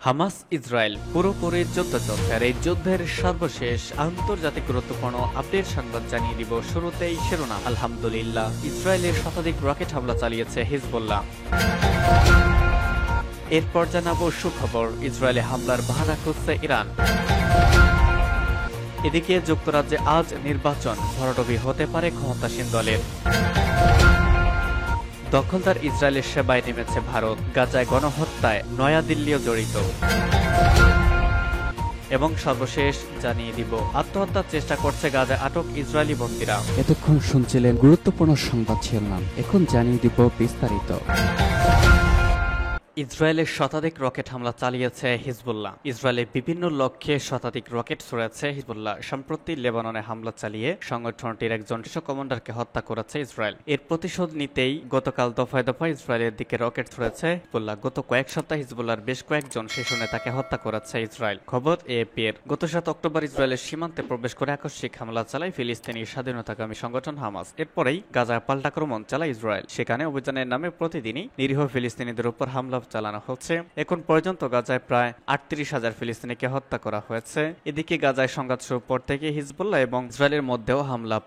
Hamas Israel পুরোপুরি যুদ্ধ চলছে আর এই যুদ্ধের সর্বশেষ আন্তর্জাতিক গুরুত্বপূর্ণ আপডেট সংবাদ জানিয়ে দিব। শুরুতেই শিরোনাম। আলহামদুলিল্লাহ, ইসরায়েলের শতাধিক রকেট হামলা চালিয়েছে হিজবুল্লাহ। এরপর জানাবো সুখবর, ইসরায়েলে হামলার বাহানা খুঁজছে ইরান। এদিকে যুক্তরাজ্যে আজ নির্বাচন, ভরাডুবি হতে পারে ক্ষমতাসীন দলের। দখলদার ইসরায়েলের সেবায় নেমেছে ভারত, গাজায় গণহত্যায় নয়াদিল্লিও জড়িত। এবং সর্বশেষ জানিয়ে দিব, আত্মহত্যার চেষ্টা করছে গাজায় আটক ইসরায়েলি বন্দীরা। এতক্ষণ শুনছিলেন গুরুত্বপূর্ণ সংবাদ শিরোনাম, এখন জানিয়ে দিব বিস্তারিত। ইসরায়েলের শতাধিক রকেট হামলা চালিয়েছে হিজবুল্লাহ। ইসরায়েলের বিভিন্ন লক্ষ্যে শতাধিক রকেট ছুড়েছে হিজবুল্লাহ। সম্প্রতি লেবাননে হামলা চালিয়ে সংগঠনটির একজন শীর্ষ কমান্ডারকে হত্যা করেছে ইসরায়েল। এর প্রতিশোধ নিতেই গতকাল দফায় দফায় ইসরায়েলের দিকে রকেট ছুড়েছে হিজবুল্লাহ। গত কয়েক সপ্তাহে হিজবুল্লাহর বেশ কয়েকজন শীর্ষ নেতাকে হত্যা করেছে ইসরায়েল। খবর এএপি এর। গত ৭ অক্টোবর ইসরায়েলের সীমান্তে প্রবেশ করে আকস্মিক হামলা চালায় ফিলিস্তিনি স্বাধীনতাকামী সংগঠন হামাস। এরপরেই গাজায় পাল্টা আক্রমণ চালায় ইসরায়েল। সেখানে অভিযানের নামে প্রতিদিনই নিরীহ ফিলিস্তিনিদের উপর হামলা চালানো হচ্ছে। এখন পর্যন্ত গাজায় প্রায় ৩৮,০০০ ফিলিস্তিনিকে হত্যা করা হয়েছে। এদিকে গাজায় সংঘাত শুরুর পর থেকে হিজবুল্লাহ এবং ইসরায়েলের মধ্যেও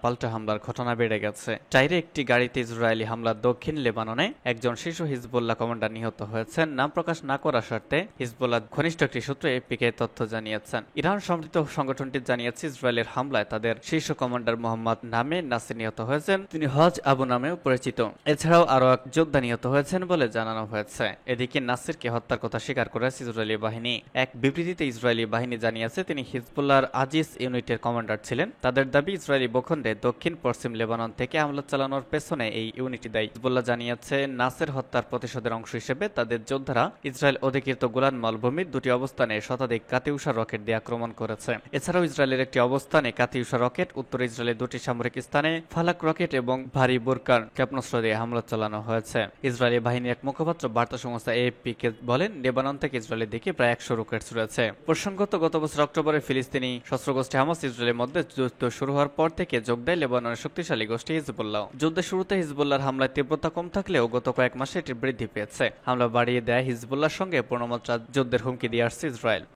পাল্টা হামলার ঘটনা বেড়ে গেছে। টাইরে একটি গাড়িতে ইসরায়েলি হামলা দক্ষিণ লেবাননে একজন শীর্ষ হিজবুল্লাহ কমান্ডার নিহত হয়েছেন। নাম প্রকাশ না করার শর্তে হিজবুল্লাহ ঘনিষ্ঠ একটি সূত্র এপিকে তথ্য জানিয়েছেন। ইরান সমর্থিত সংগঠনটি জানিয়েছে ইসরায়েলের হামলায় তাদের শীর্ষ কমান্ডার মোহাম্মদ নামে নাসির নিহত হয়েছেন। তিনি হজ আবু নামেও পরিচিত। এছাড়াও আরো এক যোদ্ধা নিহত হয়েছেন বলে জানানো হয়েছে। এদিকে নাসিরকে হত্যার কথা স্বীকার করেছে ইসরায়েলি বাহিনী। এক বিবৃতিতে ইসরায়েলি বাহিনী জানিয়েছে তিনি হিজবুল্লাহর আজিজ ইউনিটের কমান্ডার ছিলেন। তাদের দাবি ইসরায়েলি ভূখণ্ডে দক্ষিণ পশ্চিম লেবানন থেকে হামলা চালানোর পেছনে এই ইউনিটি দায়ী। হিজবুল্লাহ জানিয়েছে নাসের হত্যার প্রতিশোধের অংশ হিসেবে তাদের যোদ্ধারা ইসরায়েল অধিকৃত গোলান মালভূমির দুটি অবস্থানে শতাধিক কাতিউষা রকেট দিয়ে আক্রমণ করেছে। এছাড়াও ইসরায়েলের একটি অবস্থানে কাতিউষা রকেট, উত্তর ইসরায়েলের দুটি সামরিক স্থানে ফালাক রকেট এবং ভারী বোরকার ক্ষেপণাস্ত্র দিয়ে হামলা চালানো হয়েছে। ইসরায়েলি বাহিনীর এক মুখপাত্র বার্তা সংস্থা এএপি কে বলেন, লেবানন থেকে ইসরায়েলের দিকে প্রায় ১০০ রকেট ছুড়েছে। প্রসঙ্গত, গত বছর অক্টোবরে ফিলিস্তিনি সশস্ত্র হামাস ইসরায়েলের মধ্যে যুদ্ধ শুরু হওয়ার পর থেকে যোগ দেয় লেবাননের শক্তিশালী গোষ্ঠী হিজবুল্লাহ। যুদ্ধের শুরুতে হিজবুল্লাহর হামলার তীব্রতা কম থাকলেও গত কয়েক মাসে এটি বৃদ্ধি পেয়েছে। হামলা বাড়িয়ে দেয় হিজবুল্লাহর সঙ্গে পূর্ণমাত্রা যুদ্ধের হুমকি দিয়ে আসছে ইসরায়েল।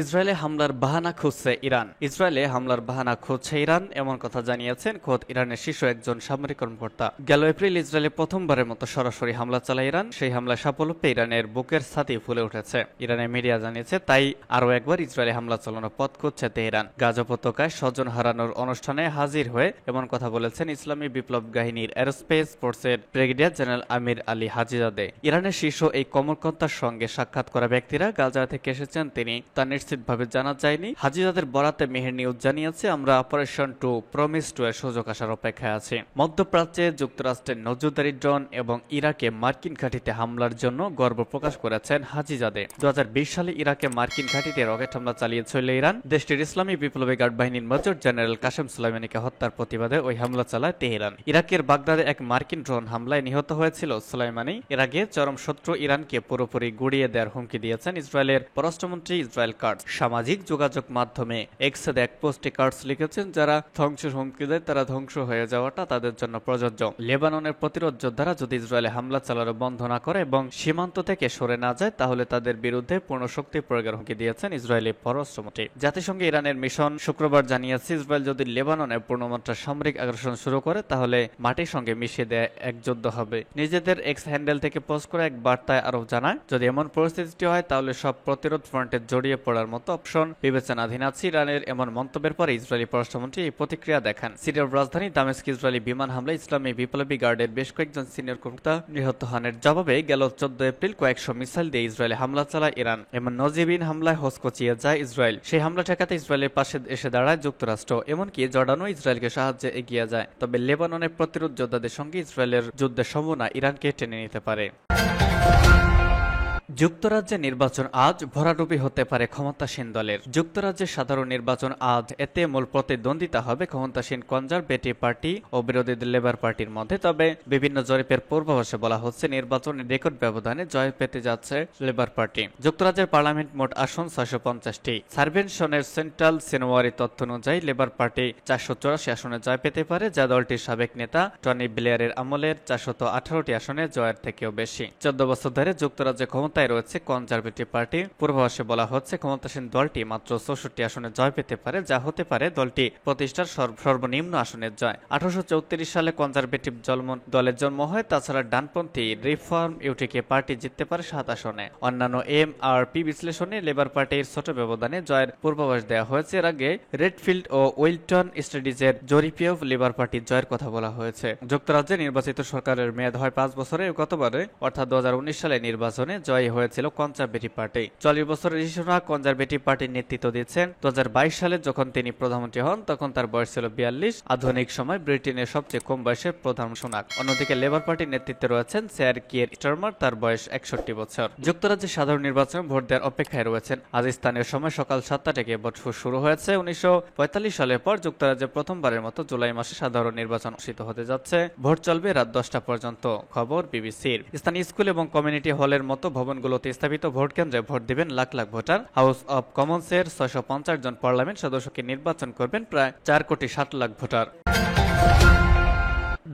ইসরায়েলে হামলার বাহানা খুঁজছে ইরান। ইসরায়েলে হামলার বাহানা খুঁজছে ইরান, এমন কথা জানিয়েছেন খোদ ইরানের শীর্ষ একজন সামরিক কর্মকর্তা। গেল এপ্রিল ইসরায়েলে প্রথমবারের মতো সরাসরি হামলা চালায় ইরান। সেই হামলায় সাফল্য পেয়ে ইরানের বুকের ছাতি ফুলে উঠেছে। ইরানের মিডিয়া জানিয়েছে তাই আরও একবার ইসরায়েলে হামলা চালানোর পথ খুঁজছে তেহরান। গাজা উপত্যকায় স্বজন হারানোর অনুষ্ঠানে হাজির হয়ে এমন কথা বলেছেন ইসলামী বিপ্লব বাহিনীর এরোস্পেস ফোর্সের ব্রিগেডিয়ার জেনারেল আমির আলী হাজিজাদে। ইরানের শীর্ষ এই কর্মকর্তার সঙ্গে সাক্ষাৎ করা ব্যক্তিরা গাজা থেকে এসেছেন তিনি তা নিশ্চিতভাবে জানা যায়নি। হাজিজাদের বরাতে মেহের নিউজ জানিয়েছে, আমরা অপারেশন টু প্রমিস টু এর সুযোগ আসার অপেক্ষায় আছি। মধ্যপ্রাচ্যে যুক্তরাষ্ট্রের নজরদারি ড্রোন এবং ইরাকে মার্কিন ঘাঁটিতে হামলার জন্য গর্ব প্রকাশ করেছেন হাজিজাদে। ২০২০ সালে ইরাকে মার্কিন ঘাঁটিতে রকেট হামলা চালিয়েছিল ইরান। দেশটির ইসলামী বিপ্লবী গার্ড বাহিনীর মেজর জেনারেল কাসেম সুলাইমানিকে হত্যার প্রতিবাদে ওই হামলা চালায় তেহরান। ইরাকের বাগদাদে এক মার্কিন ড্রোন হামলায় নিহত হয়েছিল সুলাইমানি। এর আগে চরম শত্রু ইরানকে পুরোপুরি গুড়িয়ে দেওয়ার হুমকি দিয়েছেন ইসরায়েলের পররাষ্ট্রমন্ত্রী ইসরায়েল কাটজ। সামাজিক যোগাযোগ মাধ্যমে এক্সে এক পোস্টে কার্ডস লিখেছেন, যারা ধ্বংসের হুমকি দেয় তারা ধ্বংস হয়ে যাওয়াটা তাদের জন্য প্রযোজ্য। লেবাননের প্রতিরোধ যোদ্ধারা যদি ইসরায়েলে হামলা চালানো বন্ধ না করে এবং সীমান্ত থেকে সরে না যায় তাহলে তাদের বিরুদ্ধে পূর্ণ শক্তি প্রয়োগের হুমকি দিয়েছেন ইসরায়েলি পররাষ্ট্রমন্ত্রী। জাতিসংঘে ইরানের মিশন শুক্রবার জানিয়েছে, ইসরায়েল যদি লেবাননে পূর্ণমাত্রা সামরিক আগ্রাসন শুরু করে তাহলে মাটির সঙ্গে মিশিয়ে দেয় এক যুদ্ধ হবে। নিজেদের এক্স হ্যান্ডেল থেকে পোস্ট করে এক বার্তায় আরো জানায়, যদি এমন পরিস্থিতি হয় তাহলে সব প্রতিরোধ ফ্রন্টে জড়িয়ে পড়ার মতো অপশন বিবেচনাধীন আছে। ইরানের এমন মন্তব্যের পরে ইসরায়েলি পররাষ্ট্রমন্ত্রী এই প্রতিক্রিয়া দেখান। সিরিয়ার রাজধানী দামেস্কে ইসরায়েলি বিমান হামলায় ইসলামী বিপ্লবী গার্ডের বেশ কয়েকজন সিনিয়র কর্মকর্তা নিহত হনের জবাবে গেল ১৪ এপ্রিল কয়েকশো মিসাইল দিয়ে ইসরায়েলে হামলা চালায় ইরান। এমন নজিবিন হামলায় হসকচিয়ে যায় ইসরায়েল। সেই হামলা ঠেকাতে ইসরায়েলের পাশে এসে দাঁড়ায় যুক্তরাষ্ট্র। এমনকি জর্ডানও ইসরায়েলকে সাহায্যে এগিয়ে যায়। তবে লেবাননের প্রতিরোধ যোদ্ধাদের সঙ্গে ইসরায়েলের যুদ্ধের সম্ভাবনা ইরানকে টেনে নিতে পারে। যুক্তরাজ্যে নির্বাচন আজ, ভরাডুবি হতে পারে ক্ষমতাসীন দলের। যুক্তরাজ্যের সাধারণ নির্বাচন আজ, এতে মূল প্রতিদ্বন্দ্বিতা হবে ক্ষমতাসীন কনজারভেটিভ পার্টি ও বিরোধী লেবার পার্টির মধ্যে। তবে বিভিন্ন জরিপের পূর্বাভাসে বলা হচ্ছে নির্বাচনে রেকর্ড ব্যবধানে জয় পেতে যাচ্ছে লেবার পার্টি। যুক্তরাজ্যের পার্লামেন্ট মোট আসন ৬৫০টি। সার্ভেনশনের সেন্ট্রাল সিনোয়ারি তথ্য অনুযায়ী লেবার পার্টি ৪৮৪ আসনে জয় পেতে পারে, যা দলটির সাবেক নেতা টনি ব্লেয়ারের আমলের ৪১৮টি আসনে জয়ের থেকেও বেশি। ১৪ বছর ধরে যুক্তরাজ্যে ক্ষমতায় অপেক্ষায় রয়েছে কনজারভেটিভ পার্টি। পূর্বাভাসে বলা হচ্ছে ক্ষমতাসীন দলটি মাত্র 64 আসনে জয় পেতে পারে, যা হতে পারে দলটি প্রতিষ্ঠার সর্বনিম্ন আসনের জয়। 1834 সালে কনজারভেটিভ দলের জন্ম হয়। তাছাড়া ডানপন্থী রিফর্ম ইউটিকে পার্টি জিততে পারে 7 আসনে। অন্যান্য এমআরপি বিশ্লেষণে লেবার পার্টির ছোট ব্যবধানে জয়ের পূর্বাভাস দেওয়া হয়েছে। এর আগে রেডফিল্ড ও উইলটন স্টাডিজের জরিপেও লেবার পার্টির জয়ের কথা বলা হয়েছে। যুক্তরাজ্যে নির্বাচিত সরকারের মেয়াদ হয় 5 বছরে। গতবারে অর্থাৎ 2019 সালে নির্বাচনে জয়ী হয়েছিল কনজারভেটিভ পার্টি। চল্লিশ বছরের ঋষি সুনাক কনজারভেটিভ পার্টির নেতৃত্ব দিচ্ছেন। 2022 সালে যখন তিনি প্রধানমন্ত্রী হন তখন তার বয়স ছিল 42। আধুনিক সময় ব্রিটেনের সবচেয়ে কম বয়সের প্রধান সুনাক। অন্যদিকে লেবার পার্টির নেতৃত্বে রয়েছেন স্যার কিয়ের স্টারমার, তার বয়স 61 বছর। যুক্তরাজ্যে সাধারণ নির্বাচনে ভোট দেওয়ার অপেক্ষায় রয়েছেন। আজ স্থানীয় সময় সকাল 7টা থেকে ভোট শুরু হয়েছে। 1945 সালের পর যুক্তরাজ্যে প্রথমবারের মতো জুলাই মাসে সাধারণ নির্বাচন অনুষ্ঠিত হতে যাচ্ছে। ভোট চলবে রাত 10টা পর্যন্ত। খবর বিবিসির। স্থানীয় স্কুল এবং কমিউনিটি হলের মতো ভবনগুলোতে স্থাপিত ভোট কেন্দ্রে ভোট দিবেন lakh lakh voter. House of কমন্সের 650 জন পার্লামেন্ট সদস্যকে নির্বাচন করবেন প্রায় 4,60,00,000 ভোটার।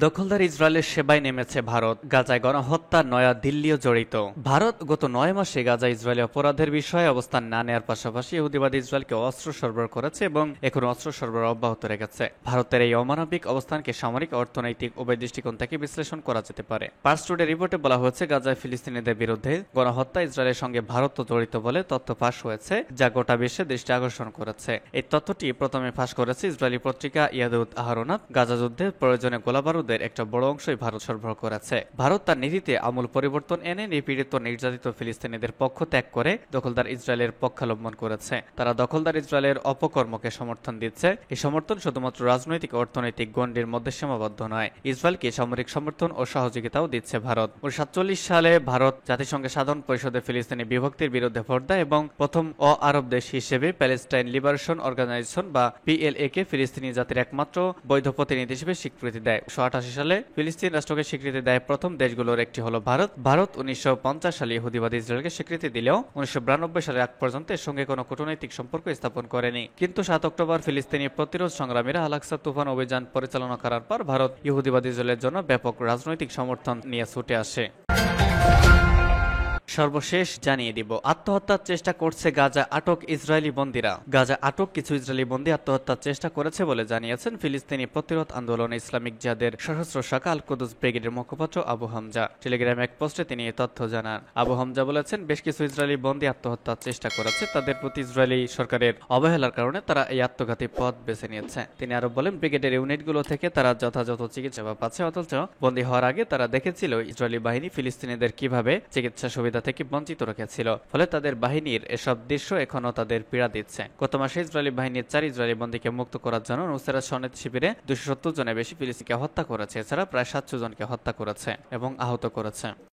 দখলদার ইসরায়েলের সেবায় নেমেছে ভারত। গাজায় গণহত্যা নয়া দিল্লিও জড়িত। ভারত গত 9 মাসে গাজা ইসরায়েলি অপরাধের বিষয়ে অবস্থান না নেওয়ার পাশাপাশি ইহুদিবাদী ইসরায়েলকে অস্ত্র সরবরাহ করেছে এবং এখন অস্ত্র সরবরাহ অব্যাহত রেখেছে। ভারতের এই অমানবিক অবস্থানকে সামরিক অর্থনৈতিক উভয় দৃষ্টিকোণ থেকে বিশ্লেষণ করা যেতে পারে। পার্স টুডে রিপোর্টে বলা হয়েছে গাজায় ফিলিস্তিনিদের বিরুদ্ধে গণহত্যা ইসরায়েলের সঙ্গে ভারত জড়িত বলে তথ্য ফাঁস হয়েছে, যা গোটা বিশ্বে দৃষ্টি আকর্ষণ করেছে। এই তথ্যটি প্রথমে ফাঁস করেছে ইসরায়েলি পত্রিকা ইয়াদুত আহরোনাত। গাজা যুদ্ধে প্রয়োজনে গোলাবারুদ একটা বড় অংশই ভারত সরবরাহ করেছে। ভারত তার নীতিতে আমূল পরিবর্তন এনে নিপীড়িত নির্যাতিত ফিলিস্তিনিদের পক্ষ ত্যাগ করে দখলদার ইসরায়েলের পক্ষাবলম্বন করেছে। তারা দখলদার ইসরায়েলের অপকর্মকে সমর্থন দিচ্ছে। এই সমর্থন শুধুমাত্র রাজনৈতিক ও অর্থনৈতিক গণ্ডির মধ্যে সীমাবদ্ধ নয়, ইসরায়েলকে সামরিক সমর্থন ও সহযোগিতাও দিচ্ছে ভারত। 1947 সালে ভারত জাতিসংঘের সাধারণ পরিষদে ফিলিস্তিনি বিভক্তির বিরুদ্ধে ভোট দেয় এবং প্রথম আরব দেশ হিসেবে প্যালেস্টাইন লিবারেশন অর্গানাইজেশন বা পিএলএ কে ফিলিস্তিনি জাতির একমাত্র বৈধ প্রতিনিধি হিসেবে স্বীকৃতি দেয়। 1988 সালে ফিলিস্তিন রাষ্ট্রকে স্বীকৃতি দেয় প্রথম দেশগুলোর একটি হলো ভারত। ভারত 1950 সালে ইহুদিবাদী ইসরায়েলকে স্বীকৃতি দিলেও 1992 সালের আগ পর্যন্ত এর সঙ্গে কোনো কূটনৈতিক সম্পর্ক স্থাপন করেনি। কিন্তু 7 অক্টোবর ফিলিস্তিনি প্রতিরোধ সংগ্রামীরা আল-আকসা তুফান অভিযান পরিচালনা করার পর ভারত ইহুদিবাদী ইসরায়েলের জন্য ব্যাপক রাজনৈতিক সমর্থন নিয়ে ছুটে আসে। সর্বশেষ জানিয়ে দিব, আত্মহত্যার চেষ্টা করছে গাজা আটক ইসরায়েলি বন্দীরা। গাজা আটক কিছু ইসরায়েলি বন্দী আত্মহত্যার চেষ্টা করেছে বলে জানিয়েছেন ফিলিস্তিনি প্রতিরোধ আন্দোলন ইসলামিক জিহাদের সশস্ত্র শাখা আল কুদস ব্রিগেডের মুখপাত্র আবু হামজা। টেলিগ্রাম এক পোস্টে তিনি এই তথ্য জানান। আবু হামজা বলেছেন, বেশ কিছু ইসরায়েলি বন্দী আত্মহত্যার চেষ্টা করেছে। তাদের প্রতি ইসরায়েলি সরকারের অবহেলার কারণে তারা এই আত্মঘাতী পথ বেছে নিয়েছে। তিনি আরো বলেন, ব্রিগেডের ইউনিটগুলো থেকে তারা যথাযথ চিকিৎসা পাচ্ছে, অথচ বন্দী হওয়ার আগে তারা দেখেছিল ইসরায়েলি বাহিনী ফিলিস্তিনিদের কিভাবে চিকিৎসা সুবিধা থেকে বঞ্চিত রেখেছিল। ফলে তাদের বাহিনীর এসব দৃশ্য এখনো তাদের পীড়া দিচ্ছে। গত মাসে ইসরায়েলি বাহিনীর 4 ইসরায়েলি বন্দীকে মুক্ত করার জন্য নুসরাত শরণার্থী শিবিরে 270 জনের বেশি ফিলিস্তিনিকে হত্যা করেছে। এছাড়া প্রায় 700 জনকে হত্যা করেছে এবং আহত করেছে।